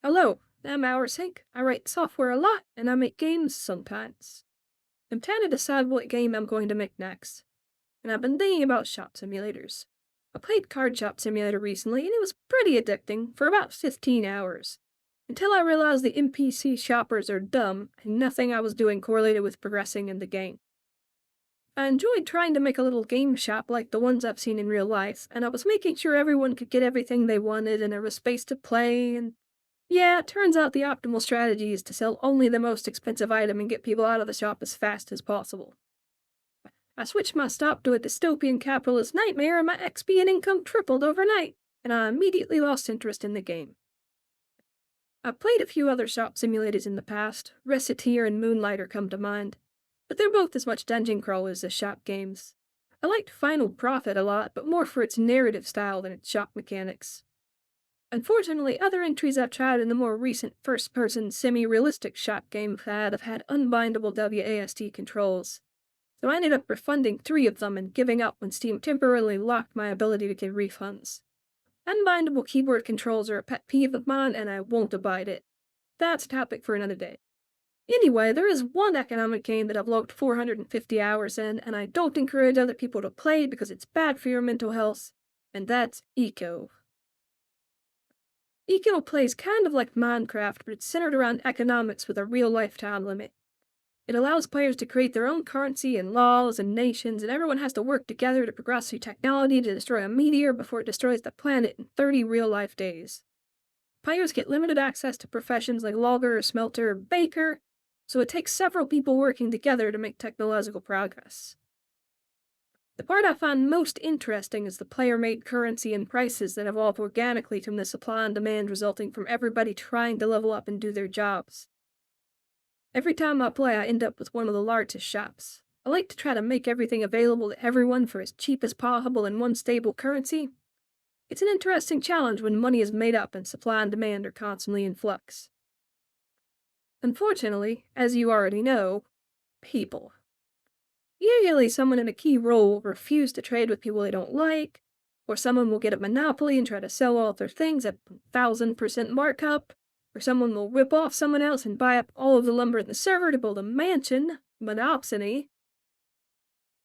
Hello, I'm Sink. I write software a lot, and I make games sometimes. I'm trying to decide what game I'm going to make next, and I've been thinking about shop simulators. I played Card Shop Simulator recently, and it was pretty addicting for about 15 hours, until I realized the NPC shoppers are dumb, and nothing I was doing correlated with progressing in the game. I enjoyed trying to make a little game shop like the ones I've seen in real life, and I was making sure everyone could get everything they wanted and there was space to play and yeah, it turns out the optimal strategy is to sell only the most expensive item and get people out of the shop as fast as possible. I switched my stop to a dystopian capitalist nightmare and my XP and income tripled overnight, and I immediately lost interest in the game. I've played a few other shop simulators in the past, Recettear and Moonlighter come to mind, but they're both as much dungeon crawlers as shop games. I liked Final Profit a lot, but more for its narrative style than its shop mechanics. Unfortunately, other entries I've tried in the more recent first-person semi-realistic shop game fad have had unbindable WASD controls, so I ended up refunding 3 of them and giving up when Steam temporarily locked my ability to give refunds. Unbindable keyboard controls are a pet peeve of mine and I won't abide it. That's a topic for another day. Anyway, there is one economic game that I've logged 450 hours in, and I don't encourage other people to play because it's bad for your mental health, and that's Eco. Eco plays kind of like Minecraft, but it's centered around economics with a real life time limit. It allows players to create their own currency and laws and nations, and everyone has to work together to progress through technology to destroy a meteor before it destroys the planet in 30 real life days. Players get limited access to professions like logger, smelter, or baker, so it takes several people working together to make technological progress. The part I find most interesting is the player-made currency and prices that evolve organically from the supply and demand resulting from everybody trying to level up and do their jobs. Every time I play, I end up with one of the largest shops. I like to try to make everything available to everyone for as cheap as possible in one stable currency. It's an interesting challenge when money is made up and supply and demand are constantly in flux. Unfortunately, as you already know, people. Usually someone in a key role will refuse to trade with people they don't like, or someone will get a monopoly and try to sell all their things at 1,000% markup, or someone will rip off someone else and buy up all of the lumber in the server to build a mansion, Monopsony.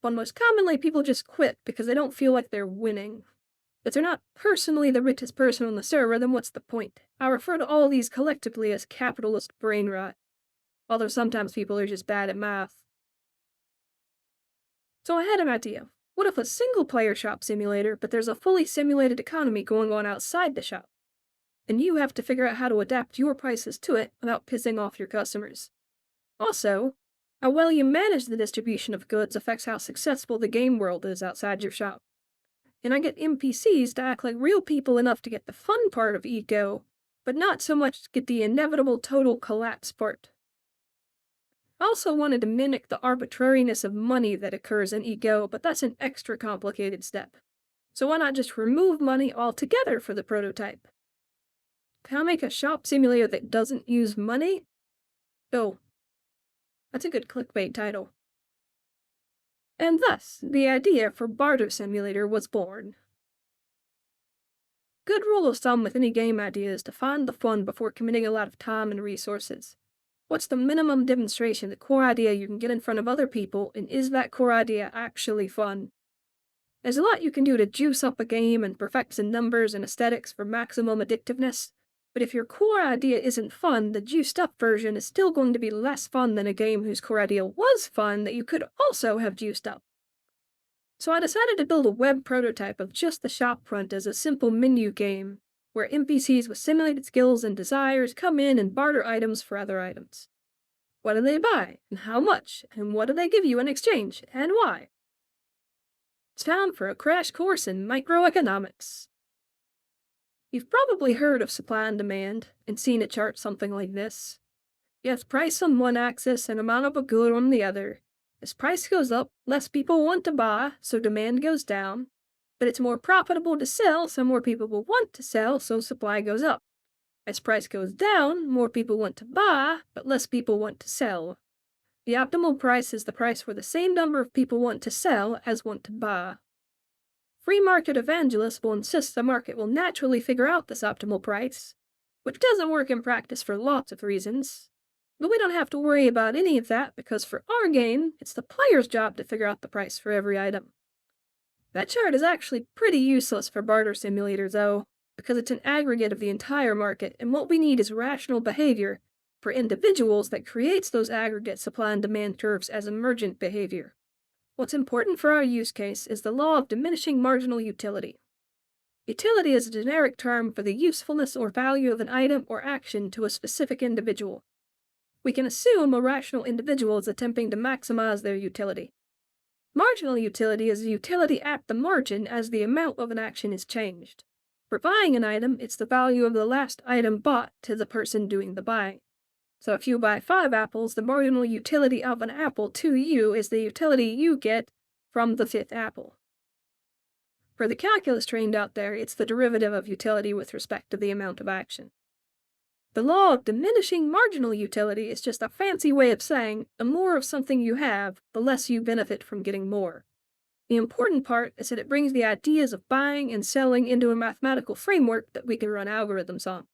But most commonly people just quit because they don't feel like they're winning. If they're not personally the richest person on the server, then what's the point? I refer to all these collectively as capitalist brain rot, although sometimes people are just bad at math. So I had an idea. What if a single-player shop simulator, but there's a fully simulated economy going on outside the shop? And you have to figure out how to adapt your prices to it without pissing off your customers. Also, how well you manage the distribution of goods affects how successful the game world is outside your shop. And I get NPCs to act like real people enough to get the fun part of eco, but not so much to get the inevitable total collapse part. I also wanted to mimic the arbitrariness of money that occurs in eco, but that's an extra complicated step. So why not just remove money altogether for the prototype? Can I make a shop simulator that doesn't use money? Oh, that's a good clickbait title. And thus, the idea for Barter Simulator was born. Good rule of thumb with any game idea is to find the fun before committing a lot of time and resources. What's the minimum demonstration, the core idea you can get in front of other people, and is that core idea actually fun? There's a lot you can do to juice up a game and perfect the numbers and aesthetics for maximum addictiveness, but if your core idea isn't fun, the juiced up version is still going to be less fun than a game whose core idea was fun that you could also have juiced up. So I decided to build a web prototype of just the shopfront as a simple menu game, where NPCs with simulated skills and desires come in and barter items for other items. What do they buy, and how much, and what do they give you in exchange, and why? It's time for a crash course in microeconomics. You've probably heard of supply and demand, and seen a chart something like this. You have price on one axis and amount of a good on the other. As price goes up, less people want to buy, so demand goes down. But it's more profitable to sell, so more people will want to sell, so supply goes up. As price goes down, more people want to buy, but less people want to sell. The optimal price is the price where the same number of people want to sell as want to buy. Free market evangelists will insist the market will naturally figure out this optimal price, which doesn't work in practice for lots of reasons. But we don't have to worry about any of that because for our game, it's the player's job to figure out the price for every item. That chart is actually pretty useless for barter simulators though, because it's an aggregate of the entire market, and what we need is rational behavior for individuals that creates those aggregate supply and demand curves as emergent behavior. What's important for our use case is the law of diminishing marginal utility. Utility is a generic term for the usefulness or value of an item or action to a specific individual. We can assume a rational individual is attempting to maximize their utility. Marginal utility is the utility at the margin as the amount of an action is changed. For buying an item, it's the value of the last item bought to the person doing the buying. So if you buy 5 apples, the marginal utility of an apple to you is the utility you get from the 5th apple. For the calculus trained out there, it's the derivative of utility with respect to the amount of action. The law of diminishing marginal utility is just a fancy way of saying the more of something you have, the less you benefit from getting more. The important part is that it brings the ideas of buying and selling into a mathematical framework that we can run algorithms on.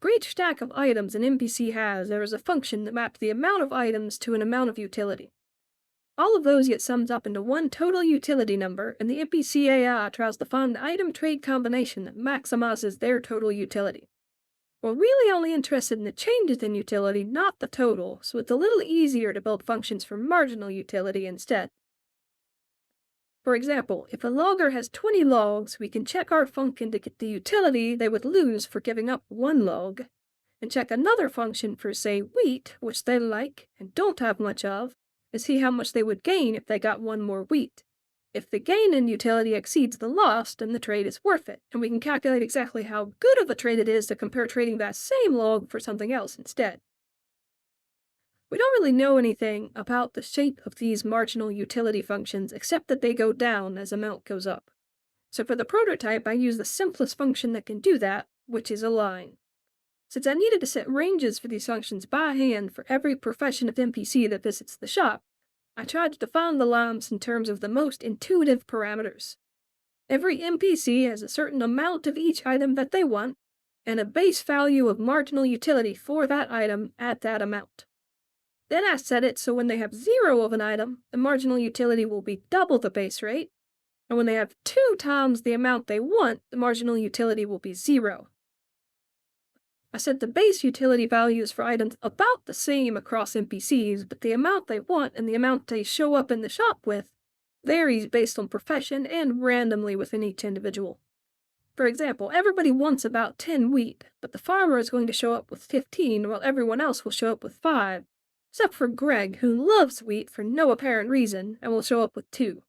For each stack of items an NPC has, there is a function that maps the amount of items to an amount of utility. All of those get summed up into one total utility number, and the NPC AI tries to find the item trade combination that maximizes their total utility. We're really only interested in the changes in utility, not the total, so it's a little easier to build functions for marginal utility instead. For example, if a logger has 20 logs, we can check our function to get the utility they would lose for giving up 1 log, and check another function for, say, wheat, which they like and don't have much of, and see how much they would gain if they got 1 more wheat. If the gain in utility exceeds the loss, then the trade is worth it, and we can calculate exactly how good of a trade it is to compare trading that same log for something else instead. We don't really know anything about the shape of these marginal utility functions except that they go down as amount goes up. So for the prototype, I use the simplest function that can do that, which is a line. Since I needed to set ranges for these functions by hand for every profession of NPC that visits the shop, I tried to define the lines in terms of the most intuitive parameters. Every NPC has a certain amount of each item that they want, and a base value of marginal utility for that item at that amount. Then I set it so when they have 0 of an item, the marginal utility will be double the base rate, and when they have 2 times the amount they want, the marginal utility will be 0. I set the base utility values for items about the same across NPCs, but the amount they want and the amount they show up in the shop with varies based on profession and randomly within each individual. For example, everybody wants about 10 wheat, but the farmer is going to show up with 15 while everyone else will show up with 5. Except for Greg, who loves wheat for no apparent reason and will show up with 2.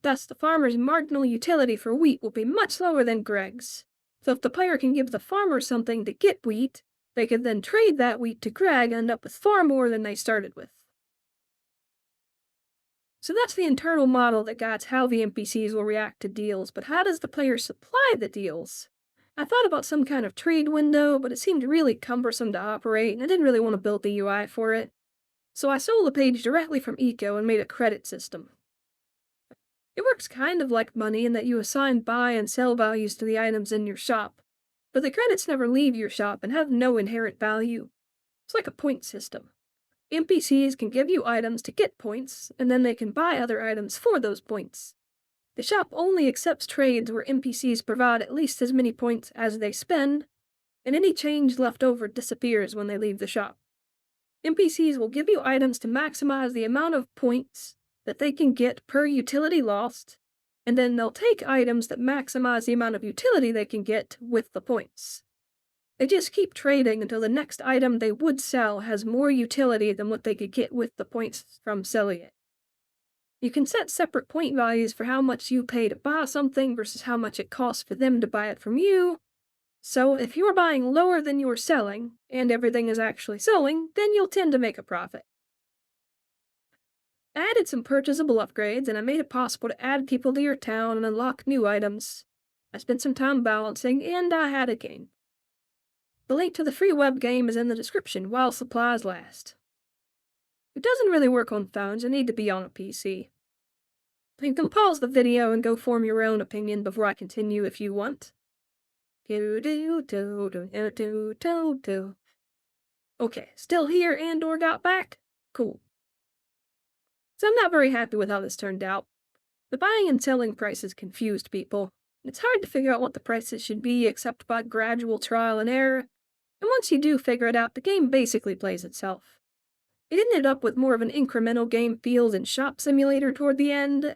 Thus, the farmer's marginal utility for wheat will be much lower than Greg's. So if the player can give the farmer something to get wheat, they can then trade that wheat to Greg and end up with far more than they started with. So that's the internal model that guides how the NPCs will react to deals, but how does the player supply the deals? I thought about some kind of trade window, but it seemed really cumbersome to operate, and I didn't really want to build the UI for it. So I sold the page directly from Eco and made a credit system. It works kind of like money in that you assign buy and sell values to the items in your shop, but the credits never leave your shop and have no inherent value. It's like a point system. NPCs can give you items to get points, and then they can buy other items for those points. The shop only accepts trades where NPCs provide at least as many points as they spend, and any change left over disappears when they leave the shop. NPCs will give you items to maximize the amount of points that they can get per utility lost, and then they'll take items that maximize the amount of utility they can get with the points. They just keep trading until the next item they would sell has more utility than what they could get with the points from selling it. You can set separate point values for how much you pay to buy something versus how much it costs for them to buy it from you. So if you're buying lower than you're selling, and everything is actually selling, then you'll tend to make a profit. I added some purchasable upgrades, and I made it possible to add people to your town and unlock new items. I spent some time balancing, and I had a game. The link to the free web game is in the description while supplies last. It doesn't really work on phones, you need to be on a PC. You can pause the video and go form your own opinion before I continue if you want. Do-do-do-do-do-do-do. Okay, still here and or got back? Cool. So I'm not very happy with how this turned out. The buying and selling prices confused people. It's hard to figure out what the prices should be except by gradual trial and error, and once you do figure it out, the game basically plays itself. It ended up with more of an incremental game feel than Shop Simulator toward the end,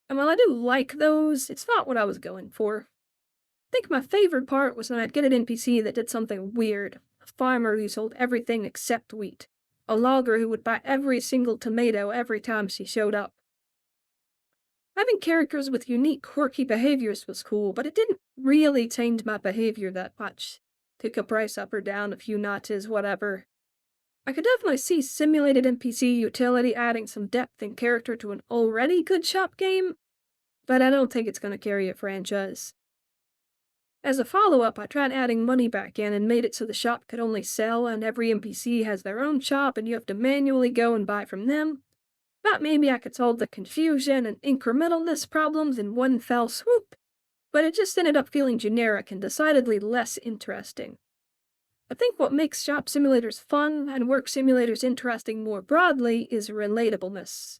and while I do like those, it's not what I was going for. I think my favorite part was when I'd get an NPC that did something weird. A farmer who sold everything except wheat. A logger who would buy every single tomato every time she showed up. Having characters with unique, quirky behaviors was cool, but it didn't really change my behavior that much. Took a price up or down a few notches, whatever. I could definitely see simulated NPC utility adding some depth and character to an already good shop game, but I don't think it's going to carry a franchise. As a follow-up, I tried adding money back in and made it so the shop could only sell and every NPC has their own shop and you have to manually go and buy from them. Thought maybe I could solve the confusion and incrementalness problems in one fell swoop, but it just ended up feeling generic and decidedly less interesting. I think what makes shop simulators fun and work simulators interesting more broadly is relatableness.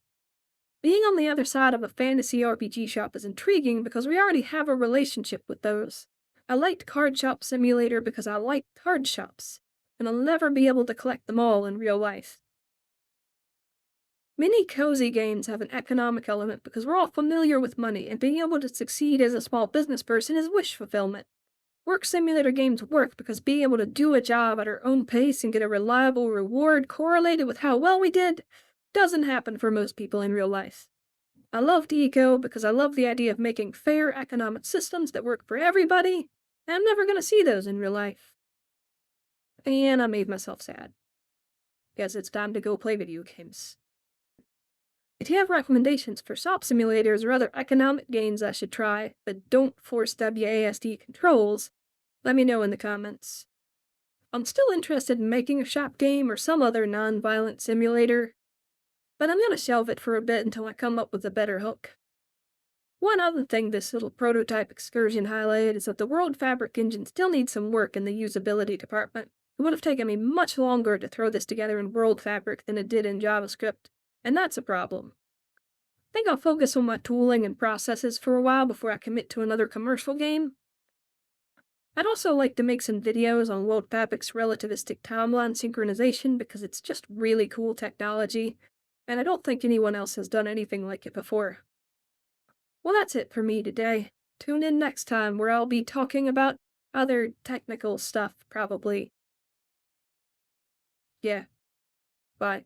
Being on the other side of a fantasy RPG shop is intriguing because we already have a relationship with those. I liked Card Shop Simulator because I liked card shops, and I'll never be able to collect them all in real life. Many cozy games have an economic element because we're all familiar with money, and being able to succeed as a small business person is wish fulfillment. Work simulator games work because being able to do a job at our own pace and get a reliable reward correlated with how well we did doesn't happen for most people in real life. I loved Eco because I love the idea of making fair economic systems that work for everybody, and I'm never going to see those in real life. And I made myself sad. Guess it's time to go play video games. If you have recommendations for shop simulators or other economic games I should try that don't force WASD controls, let me know in the comments. I'm still interested in making a shop game or some other non-violent simulator, but I'm gonna shelve it for a bit until I come up with a better hook. One other thing this little prototype excursion highlighted is that the World Fabric engine still needs some work in the usability department. It would have taken me much longer to throw this together in World Fabric than it did in JavaScript, and that's a problem. I think I'll focus on my tooling and processes for a while before I commit to another commercial game. I'd also like to make some videos on World Fabric's relativistic timeline synchronization because it's just really cool technology, and I don't think anyone else has done anything like it before. Well, that's it for me today. Tune in next time where I'll be talking about other technical stuff, probably. Yeah. Bye.